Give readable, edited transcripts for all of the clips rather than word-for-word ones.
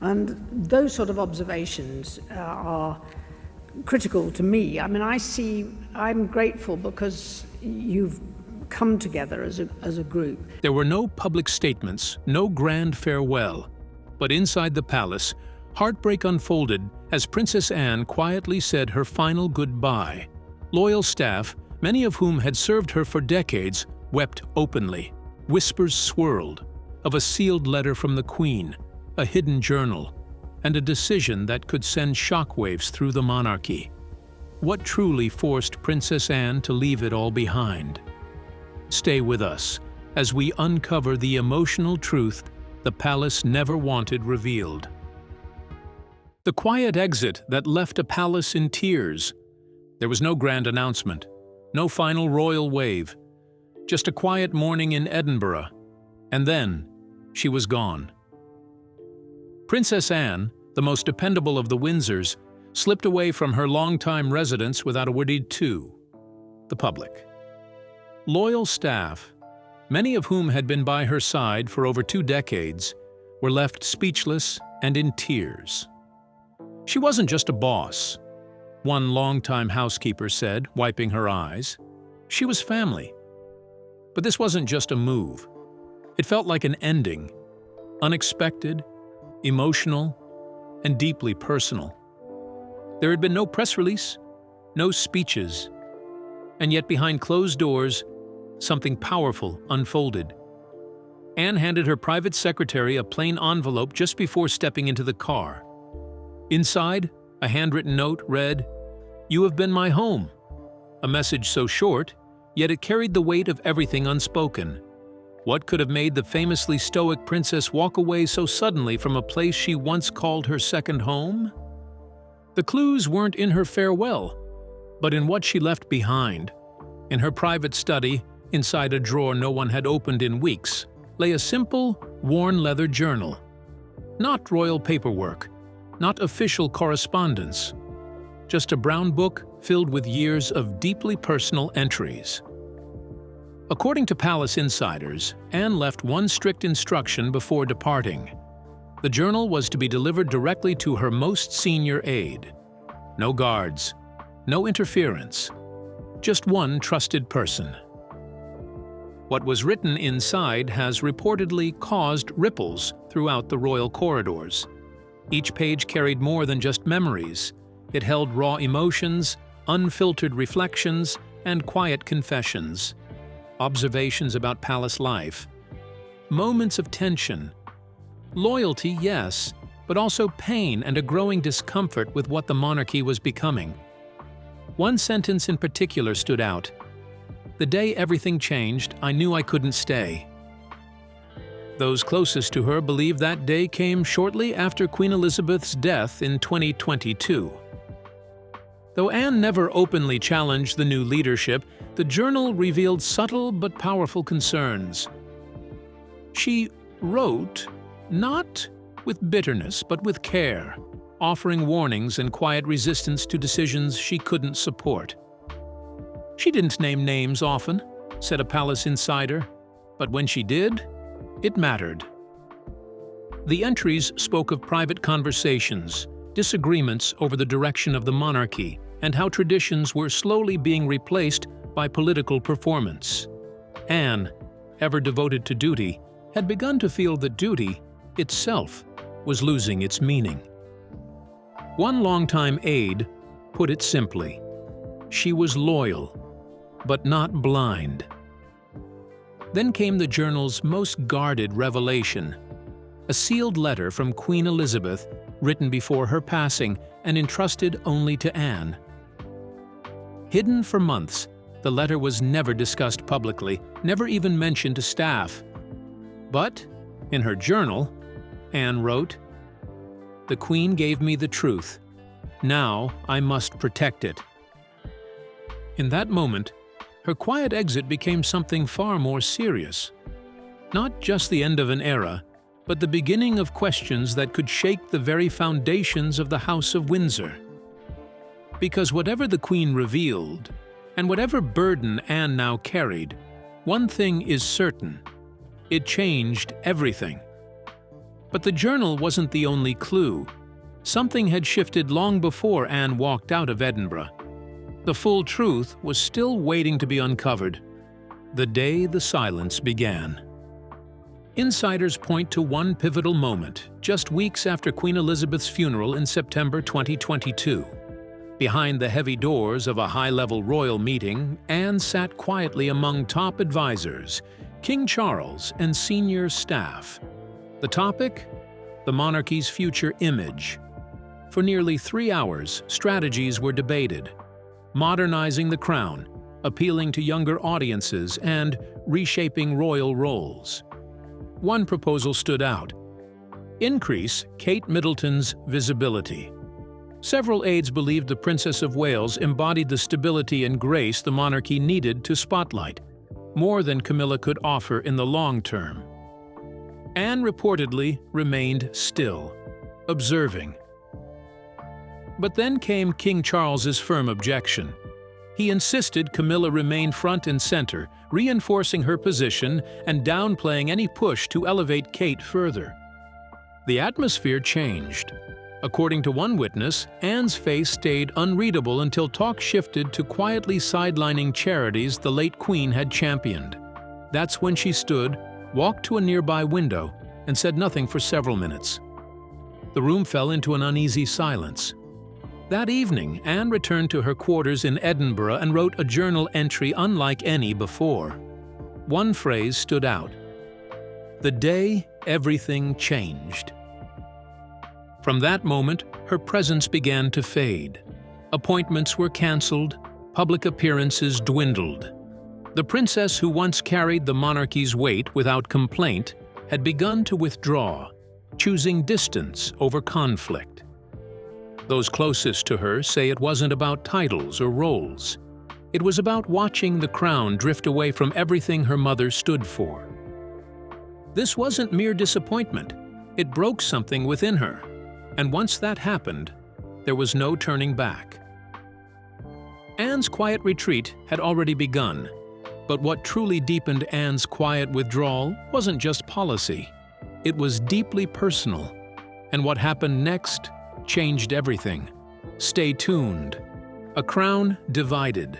And those sort of observations are critical to me. I mean, I'm grateful because you've come together as a group. There were no public statements, no grand farewell. But inside the palace, heartbreak unfolded as Princess Anne quietly said her final goodbye. Loyal staff, many of whom had served her for decades, wept openly. Whispers swirled of a sealed letter from the Queen, a hidden journal, and a decision that could send shockwaves through the monarchy. What truly forced Princess Anne to leave it all behind? Stay with us as we uncover the emotional truth the palace never wanted revealed. The quiet exit that left a palace in tears. There was no grand announcement, no final royal wave, just a quiet morning in Edinburgh, and then she was gone. Princess Anne, the most dependable of the Windsors, slipped away from her longtime residence without a word to the public. Loyal staff, many of whom had been by her side for over 2 decades, were left speechless and in tears. She wasn't just a boss, one longtime housekeeper said, wiping her eyes. She was family. But this wasn't just a move. It felt like an ending, unexpected, emotional, and deeply personal. There had been no press release, no speeches, and yet behind closed doors, something powerful unfolded. Anne handed her private secretary a plain envelope just before stepping into the car. Inside, a handwritten note read, "You have been my home." A message so short, yet it carried the weight of everything unspoken. What could have made the famously stoic princess walk away so suddenly from a place she once called her second home? The clues weren't in her farewell, but in what she left behind. In her private study, inside a drawer no one had opened in weeks, lay a simple, worn leather journal. Not royal paperwork, not official correspondence, just a brown book filled with years of deeply personal entries. According to palace insiders, Anne left one strict instruction before departing. The journal was to be delivered directly to her most senior aide. No guards, no interference, just one trusted person. What was written inside has reportedly caused ripples throughout the royal corridors. Each page carried more than just memories. It held raw emotions, unfiltered reflections, and quiet confessions. Observations about palace life. Moments of tension. Loyalty, yes, but also pain and a growing discomfort with what the monarchy was becoming. One sentence in particular stood out. "The day everything changed, I knew I couldn't stay." Those closest to her believe that day came shortly after Queen Elizabeth's death in 2022. Though Anne never openly challenged the new leadership, the journal revealed subtle but powerful concerns. She wrote, not with bitterness but with care, offering warnings and quiet resistance to decisions she couldn't support. She didn't name names often, said a palace insider, but when she did, it mattered. The entries spoke of private conversations, disagreements over the direction of the monarchy, and how traditions were slowly being replaced by political performance. Anne, ever devoted to duty, had begun to feel that duty itself was losing its meaning. One longtime aide put it simply: she was loyal, but not blind. Then came the journal's most guarded revelation, a sealed letter from Queen Elizabeth written before her passing and entrusted only to Anne. Hidden for months, the letter was never discussed publicly, never even mentioned to staff. But, in her journal, Anne wrote, "The Queen gave me the truth. Now I must protect it." In that moment, her quiet exit became something far more serious. Not just the end of an era, but the beginning of questions that could shake the very foundations of the House of Windsor. Because whatever the Queen revealed, and whatever burden Anne now carried, one thing is certain: it changed everything. But the journal wasn't the only clue. Something had shifted long before Anne walked out of Edinburgh. The full truth was still waiting to be uncovered. The day the silence began. Insiders point to one pivotal moment, just weeks after Queen Elizabeth's funeral in September 2022. Behind the heavy doors of a high-level royal meeting, Anne sat quietly among top advisors, King Charles, and senior staff. The topic? The monarchy's future image. For nearly 3 hours, strategies were debated. Modernizing the crown, appealing to younger audiences, and reshaping royal roles. One proposal stood out. Increase Kate Middleton's visibility. Several aides believed the Princess of Wales embodied the stability and grace the monarchy needed to spotlight, more than Camilla could offer in the long term. Anne reportedly remained still, observing. But then came King Charles's firm objection. He insisted Camilla remain front and center, reinforcing her position and downplaying any push to elevate Kate further. The atmosphere changed. According to one witness, Anne's face stayed unreadable until talk shifted to quietly sidelining charities the late Queen had championed. That's when she stood, walked to a nearby window, and said nothing for several minutes. The room fell into an uneasy silence. That evening, Anne returned to her quarters in Edinburgh and wrote a journal entry unlike any before. One phrase stood out. The day everything changed. From that moment, her presence began to fade. Appointments were cancelled, public appearances dwindled. The princess who once carried the monarchy's weight without complaint had begun to withdraw, choosing distance over conflict. Those closest to her say it wasn't about titles or roles. It was about watching the crown drift away from everything her mother stood for. This wasn't mere disappointment. It broke something within her. And once that happened, there was no turning back. Anne's quiet retreat had already begun. But what truly deepened Anne's quiet withdrawal wasn't just policy. It was deeply personal. And what happened next changed everything. Stay tuned. A crown divided.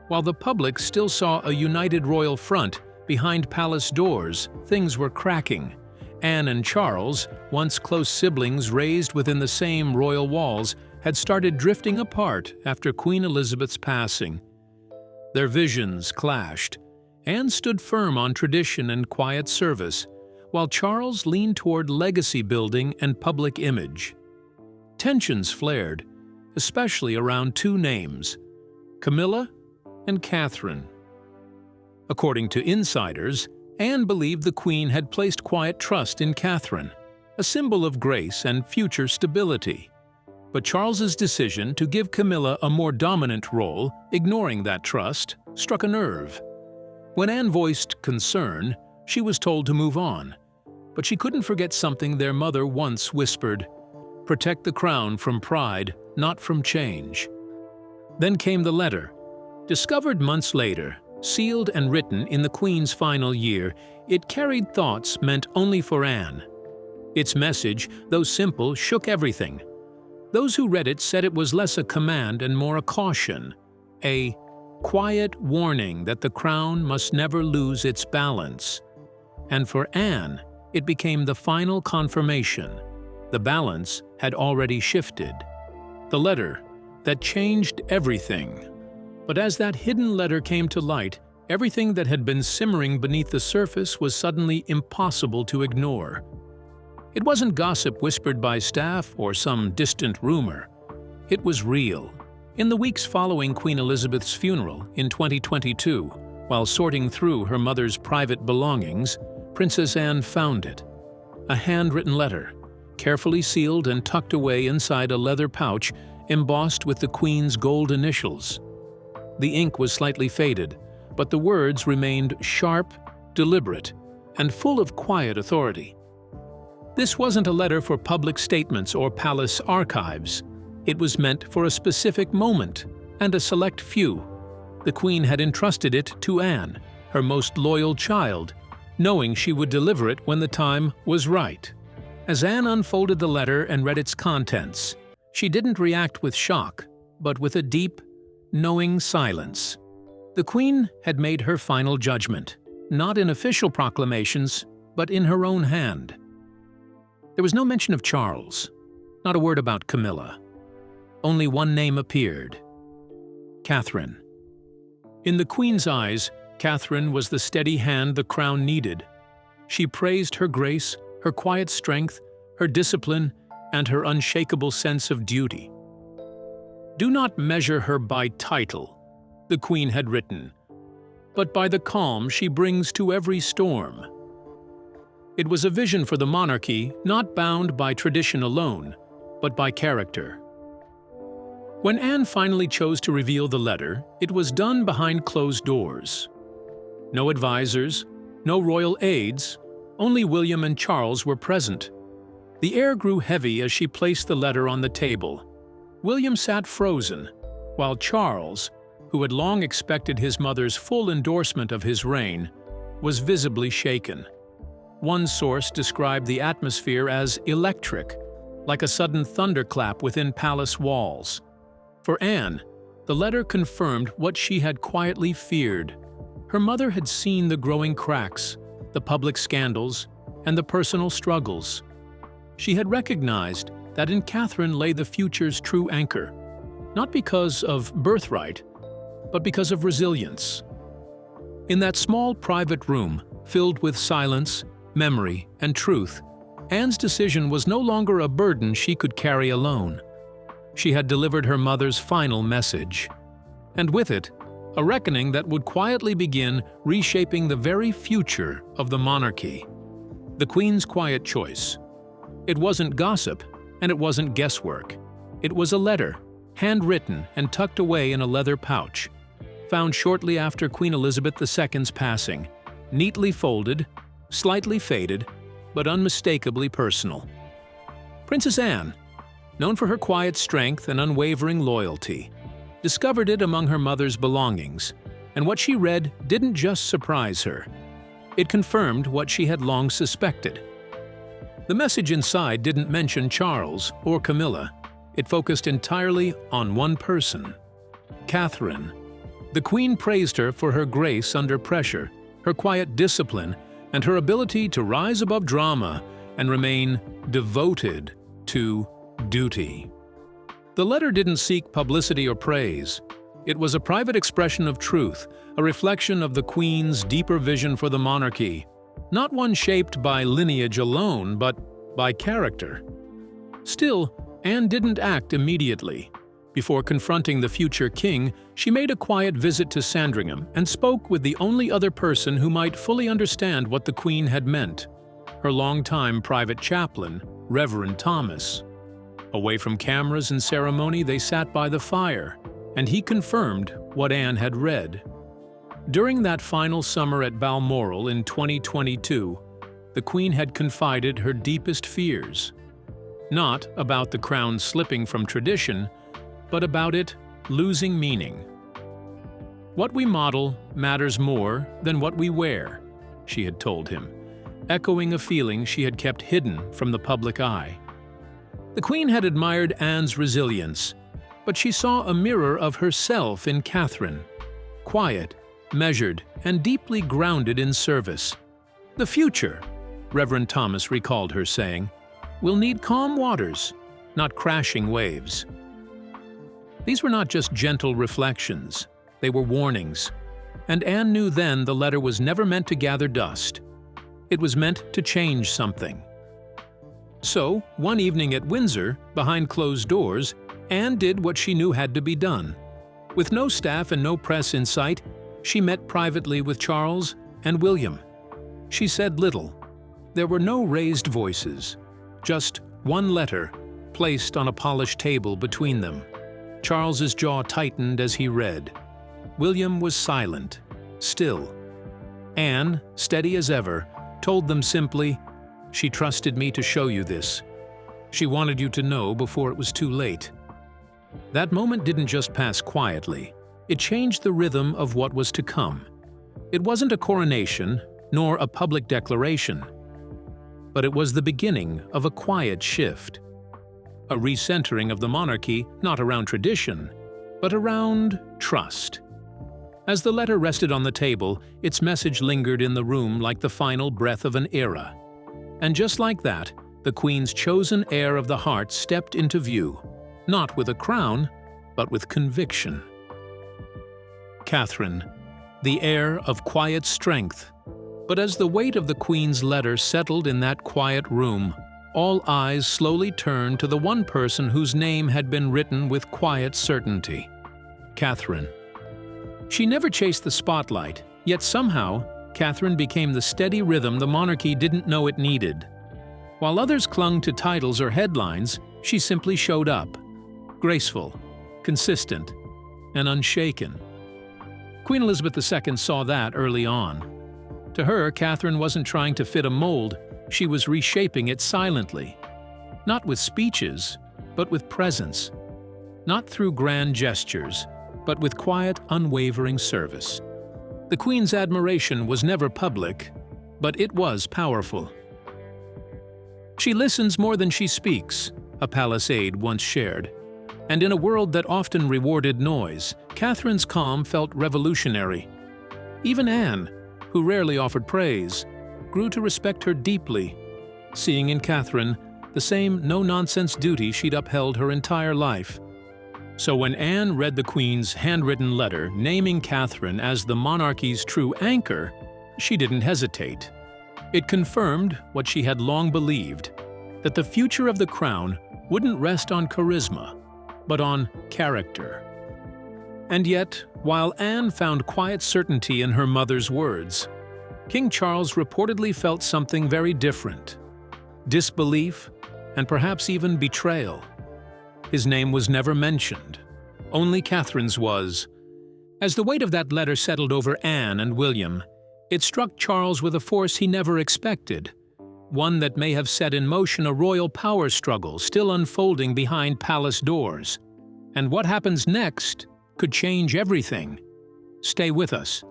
While the public still saw a united royal front, behind palace doors, things were cracking. Anne and Charles, once close siblings raised within the same royal walls, had started drifting apart after Queen Elizabeth's passing. Their visions clashed. Anne stood firm on tradition and quiet service, while Charles leaned toward legacy building and public image. Tensions flared, especially around two names, Camilla and Catherine. According to insiders, Anne believed the Queen had placed quiet trust in Catherine, a symbol of grace and future stability. But Charles's decision to give Camilla a more dominant role, ignoring that trust, struck a nerve. When Anne voiced concern, she was told to move on. But she couldn't forget something their mother once whispered: protect the crown from pride, not from change. Then came the letter. Discovered months later, sealed and written in the Queen's final year, it carried thoughts meant only for Anne. Its message, though simple, shook everything. Those who read it said it was less a command and more a caution, a quiet warning that the crown must never lose its balance. And for Anne, it became the final confirmation. The balance had already shifted. The letter that changed everything. But as that hidden letter came to light, everything that had been simmering beneath the surface was suddenly impossible to ignore. It wasn't gossip whispered by staff or some distant rumor. It was real. In the weeks following Queen Elizabeth's funeral in 2022, while sorting through her mother's private belongings, Princess Anne found it. A handwritten letter, carefully sealed and tucked away inside a leather pouch embossed with the Queen's gold initials. The ink was slightly faded, but the words remained sharp, deliberate, and full of quiet authority. This wasn't a letter for public statements or palace archives. It was meant for a specific moment and a select few. The Queen had entrusted it to Anne, her most loyal child, knowing she would deliver it when the time was right. As Anne unfolded the letter and read its contents, she didn't react with shock, but with a deep, knowing silence. The Queen had made her final judgment, not in official proclamations, but in her own hand. There was no mention of Charles, not a word about Camilla. Only one name appeared: Catherine. In the Queen's eyes, Catherine was the steady hand the crown needed. She praised her grace, her quiet strength, her discipline, and her unshakable sense of duty. "Do not measure her by title," the Queen had written, "but by the calm she brings to every storm." It was a vision for the monarchy not bound by tradition alone, but by character. When Anne finally chose to reveal the letter, it was done behind closed doors. No advisors, no royal aides, only William and Charles were present. The air grew heavy as she placed the letter on the table. William sat frozen, while Charles, who had long expected his mother's full endorsement of his reign, was visibly shaken. One source described the atmosphere as electric, like a sudden thunderclap within palace walls. For Anne, the letter confirmed what she had quietly feared. Her mother had seen the growing cracks, the public scandals, and the personal struggles. She had recognized that in Catherine lay the future's true anchor, not because of birthright, but because of resilience. In that small private room, filled with silence, memory, and truth, Anne's decision was no longer a burden she could carry alone. She had delivered her mother's final message, and with it, a reckoning that would quietly begin reshaping the very future of the monarchy. The Queen's quiet choice. It wasn't gossip, and it wasn't guesswork. It was a letter, handwritten and tucked away in a leather pouch, found shortly after Queen Elizabeth II's passing, neatly folded, slightly faded, but unmistakably personal. Princess Anne, known for her quiet strength and unwavering loyalty, discovered it among her mother's belongings, and what she read didn't just surprise her. It confirmed what she had long suspected. The message inside didn't mention Charles or Camilla. It focused entirely on one person: Catherine. The Queen praised her for her grace under pressure, her quiet discipline, and her ability to rise above drama and remain devoted to duty. The letter didn't seek publicity or praise. It was a private expression of truth, a reflection of the Queen's deeper vision for the monarchy, not one shaped by lineage alone, but by character. Still, Anne didn't act immediately. Before confronting the future king, she made a quiet visit to Sandringham and spoke with the only other person who might fully understand what the Queen had meant: her longtime private chaplain, Reverend Thomas. Away from cameras and ceremony, they sat by the fire, and he confirmed what Anne had read. During that final summer at Balmoral in 2022, the Queen had confided her deepest fears. Not about the crown slipping from tradition, but about it losing meaning. "What we model matters more than what we wear," she had told him, echoing a feeling she had kept hidden from the public eye. The Queen had admired Anne's resilience, but she saw a mirror of herself in Catherine, quiet, measured, and deeply grounded in service. "The future," Reverend Thomas recalled her saying, "will need calm waters, not crashing waves." These were not just gentle reflections, they were warnings, and Anne knew then the letter was never meant to gather dust. It was meant to change something. So, one evening at Windsor, behind closed doors, Anne did what she knew had to be done. With no staff and no press in sight, she met privately with Charles and William. She said little. There were no raised voices, just one letter placed on a polished table between them. Charles's jaw tightened as he read. William was silent, still. Anne, steady as ever, told them simply, "She trusted me to show you this. She wanted you to know before it was too late." That moment didn't just pass quietly. It changed the rhythm of what was to come. It wasn't a coronation, nor a public declaration. But it was the beginning of a quiet shift, a recentering of the monarchy not around tradition, but around trust. As the letter rested on the table, its message lingered in the room like the final breath of an era. And just like that, the Queen's chosen heir of the heart stepped into view, not with a crown, but with conviction. Catherine, the heir of quiet strength. But as the weight of the Queen's letter settled in that quiet room, all eyes slowly turned to the one person whose name had been written with quiet certainty: Catherine. She never chased the spotlight, yet somehow, Catherine became the steady rhythm the monarchy didn't know it needed. While others clung to titles or headlines, she simply showed up, graceful, consistent, and unshaken. Queen Elizabeth II saw that early on. To her, Catherine wasn't trying to fit a mold, she was reshaping it silently. Not with speeches, but with presence. Not through grand gestures, but with quiet, unwavering service. The Queen's admiration was never public, but it was powerful. "She listens more than she speaks," a palace aide once shared. And in a world that often rewarded noise, Catherine's calm felt revolutionary. Even Anne, who rarely offered praise, grew to respect her deeply, seeing in Catherine the same no-nonsense duty she'd upheld her entire life. So when Anne read the Queen's handwritten letter naming Catherine as the monarchy's true anchor, she didn't hesitate. It confirmed what she had long believed, that the future of the crown wouldn't rest on charisma, but on character. And yet, while Anne found quiet certainty in her mother's words, King Charles reportedly felt something very different: disbelief, and perhaps even betrayal. His name was never mentioned. Only Catherine's was. As the weight of that letter settled over Anne and William, it struck Charles with a force he never expected, one that may have set in motion a royal power struggle still unfolding behind palace doors. And what happens next could change everything. Stay with us.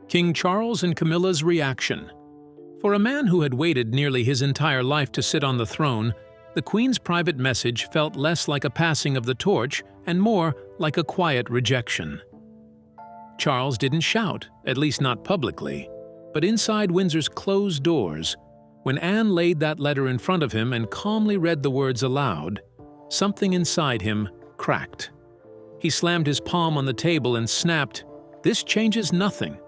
King Charles and Camilla's reaction. For a man who had waited nearly his entire life to sit on the throne, the Queen's private message felt less like a passing of the torch and more like a quiet rejection. Charles didn't shout, at least not publicly, but inside Windsor's closed doors, when Anne laid that letter in front of him and calmly read the words aloud, something inside him cracked. He slammed his palm on the table and snapped, "This changes nothing,"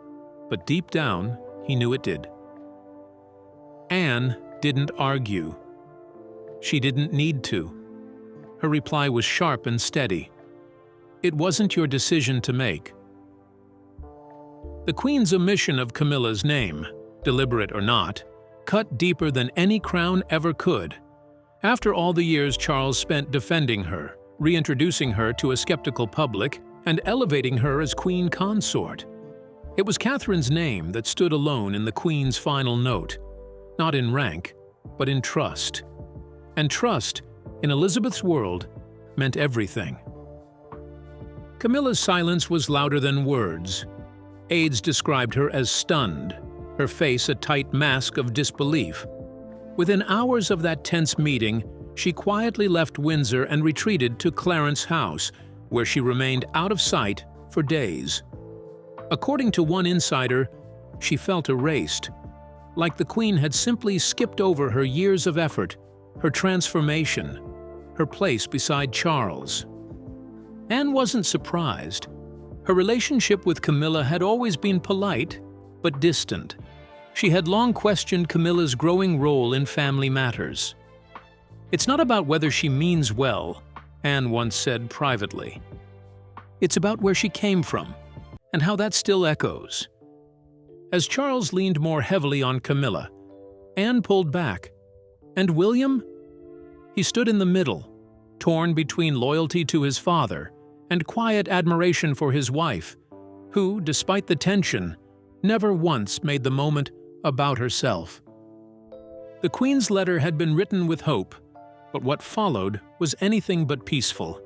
but deep down, he knew it did. Anne didn't argue. She didn't need to. Her reply was sharp and steady. "It wasn't your decision to make." The Queen's omission of Camilla's name, deliberate or not, cut deeper than any crown ever could. After all the years Charles spent defending her, reintroducing her to a skeptical public, and elevating her as Queen Consort, it was Catherine's name that stood alone in the Queen's final note, not in rank, but in trust. And trust, in Elizabeth's world, meant everything. Camilla's silence was louder than words. Aides described her as stunned, her face a tight mask of disbelief. Within hours of that tense meeting, she quietly left Windsor and retreated to Clarence House, where she remained out of sight for days. According to one insider, she felt erased, like the Queen had simply skipped over her years of effort, her transformation, her place beside Charles. Anne wasn't surprised. Her relationship with Camilla had always been polite, but distant. She had long questioned Camilla's growing role in family matters. "It's not about whether she means well," Anne once said privately. "It's about where she came from, and how that still echoes." As Charles leaned more heavily on Camilla, Anne pulled back. And William? He stood in the middle, torn between loyalty to his father and quiet admiration for his wife, who, despite the tension, never once made the moment about herself. The Queen's letter had been written with hope, but what followed was anything but peaceful.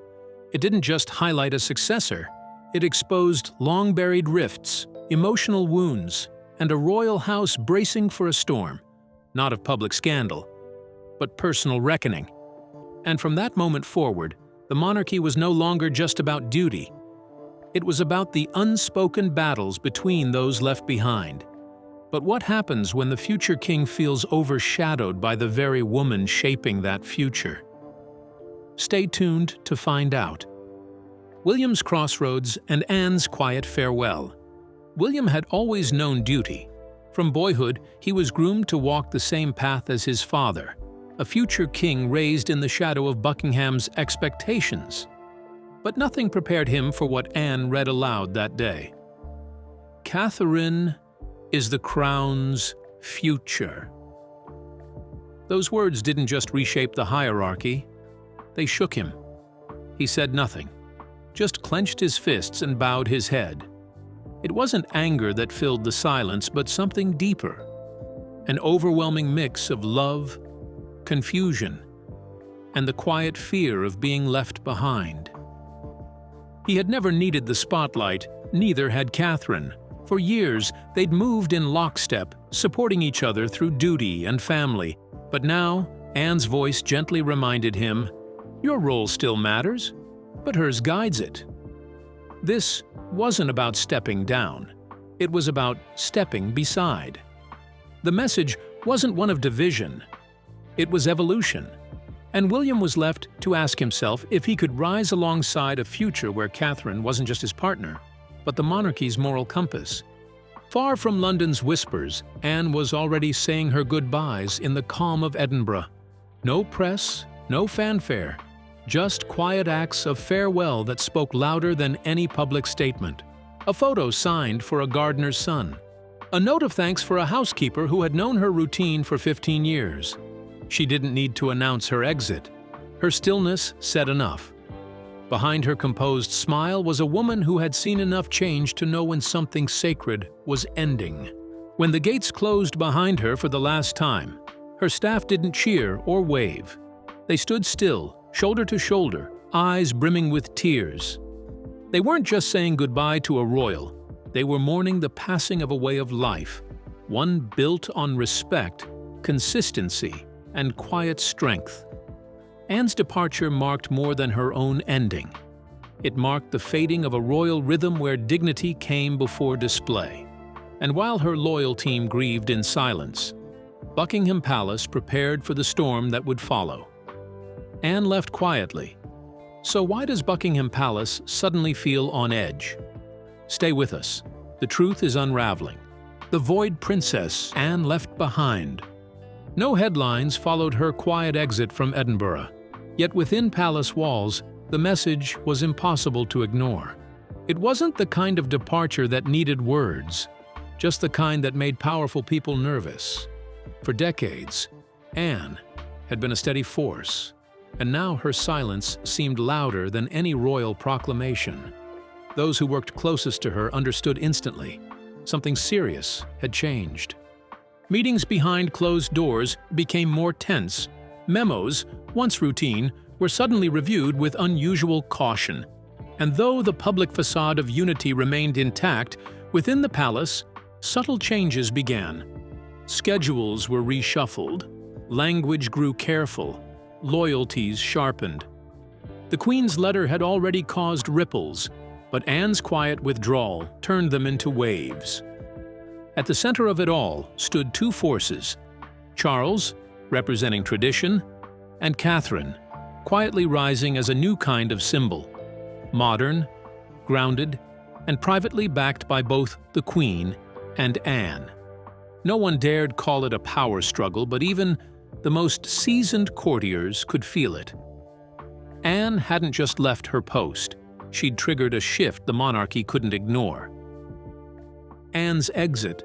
It didn't just highlight a successor, it exposed long-buried rifts, emotional wounds, and a royal house bracing for a storm, not of public scandal, but personal reckoning. And from that moment forward, the monarchy was no longer just about duty. It was about the unspoken battles between those left behind. But what happens when the future king feels overshadowed by the very woman shaping that future? Stay tuned to find out. William's crossroads and Anne's quiet farewell. William had always known duty. From boyhood, he was groomed to walk the same path as his father, a future king raised in the shadow of Buckingham's expectations. But nothing prepared him for what Anne read aloud that day. Catherine is the crown's future. Those words didn't just reshape the hierarchy, they shook him. He said nothing, just clenched his fists and bowed his head. It wasn't anger that filled the silence, but something deeper, an overwhelming mix of love, confusion, and the quiet fear of being left behind. He had never needed the spotlight, neither had Catherine. For years, they'd moved in lockstep, supporting each other through duty and family. But now, Anne's voice gently reminded him, "Your role still matters, but hers guides it." This wasn't about stepping down. It was about stepping beside. The message wasn't one of division. It was evolution. And William was left to ask himself if he could rise alongside a future where Catherine wasn't just his partner, but the monarchy's moral compass. Far from London's whispers, Anne was already saying her goodbyes in the calm of Edinburgh. No press, no fanfare, just quiet acts of farewell that spoke louder than any public statement. A photo signed for a gardener's son. A note of thanks for a housekeeper who had known her routine for 15 years. She didn't need to announce her exit. Her stillness said enough. Behind her composed smile was a woman who had seen enough change to know when something sacred was ending. When the gates closed behind her for the last time, her staff didn't cheer or wave. They stood still, shoulder to shoulder, eyes brimming with tears. They weren't just saying goodbye to a royal. They were mourning the passing of a way of life, one built on respect, consistency, and quiet strength. Anne's departure marked more than her own ending. It marked the fading of a royal rhythm where dignity came before display. And while her loyal team grieved in silence, Buckingham Palace prepared for the storm that would follow. Anne left quietly. So why does Buckingham Palace suddenly feel on edge? Stay with us. The truth is unraveling. The void princess Anne left behind. No headlines followed her quiet exit from Edinburgh. Yet within palace walls, the message was impossible to ignore. It wasn't the kind of departure that needed words, just the kind that made powerful people nervous. For decades, Anne had been a steady force, and now her silence seemed louder than any royal proclamation. Those who worked closest to her understood instantly. Something serious had changed. Meetings behind closed doors became more tense. Memos, once routine, were suddenly reviewed with unusual caution. And though the public facade of unity remained intact, within the palace, subtle changes began. Schedules were reshuffled, language grew careful, loyalties sharpened. The Queen's letter had already caused ripples, but Anne's quiet withdrawal turned them into waves. At the center of it all stood two forces: Charles, representing tradition, and Catherine, quietly rising as a new kind of symbol, modern, grounded, and privately backed by both the Queen and Anne. No one dared call it a power struggle, but even the most seasoned courtiers could feel it. Anne hadn't just left her post. She'd triggered a shift the monarchy couldn't ignore. Anne's exit,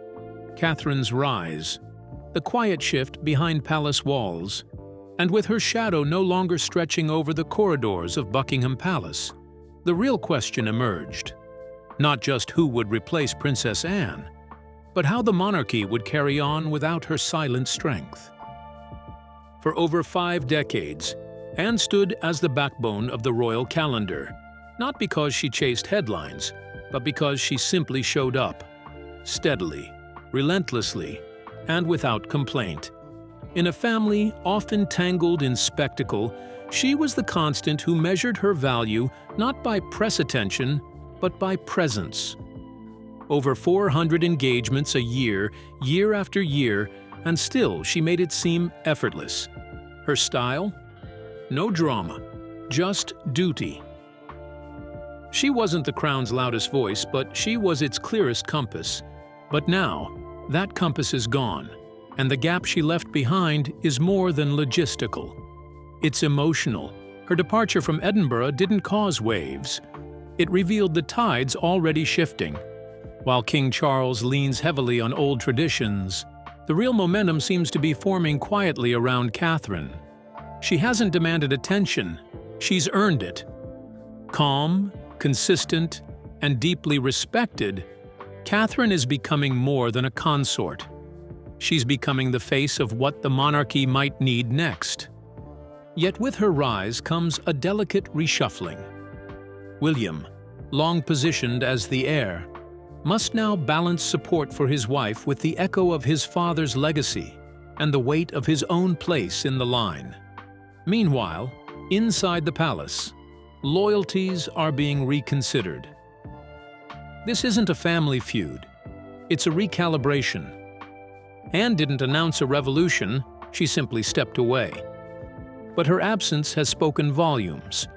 Catherine's rise, the quiet shift behind palace walls, and with her shadow no longer stretching over the corridors of Buckingham Palace, the real question emerged. Not just who would replace Princess Anne, but how the monarchy would carry on without her silent strength. For over 5 decades, Anne stood as the backbone of the royal calendar, not because she chased headlines, but because she simply showed up, steadily, relentlessly, and without complaint. In a family often tangled in spectacle, she was the constant who measured her value not by press attention, but by presence. Over 400 engagements a year, year after year, and still she made it seem effortless. Her style? No drama, just duty. She wasn't the crown's loudest voice, but she was its clearest compass. But now, that compass is gone, and the gap she left behind is more than logistical. It's emotional. Her departure from Edinburgh didn't cause waves. It revealed the tides already shifting. While King Charles leans heavily on old traditions, the real momentum seems to be forming quietly around Catherine. She hasn't demanded attention, she's earned it. Calm, consistent, and deeply respected, Catherine is becoming more than a consort. She's becoming the face of what the monarchy might need next. Yet with her rise comes a delicate reshuffling. William, long positioned as the heir, must now balance support for his wife with the echo of his father's legacy and the weight of his own place in the line. Meanwhile, inside the palace, loyalties are being reconsidered. This isn't a family feud, it's a recalibration. Anne didn't announce a revolution, she simply stepped away. But her absence has spoken volumes.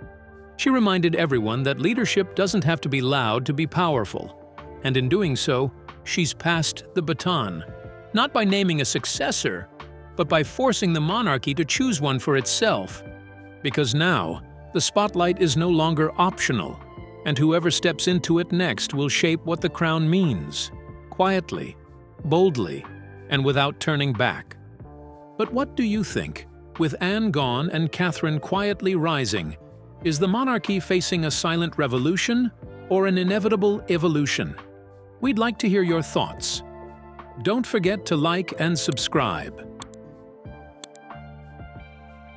She reminded everyone that leadership doesn't have to be loud to be powerful. And in doing so, she's passed the baton, not by naming a successor, but by forcing the monarchy to choose one for itself. Because now, the spotlight is no longer optional, and whoever steps into it next will shape what the crown means, quietly, boldly, and without turning back. But what do you think? With Anne gone and Catherine quietly rising, is the monarchy facing a silent revolution or an inevitable evolution? We'd like to hear your thoughts. Don't forget to like and subscribe.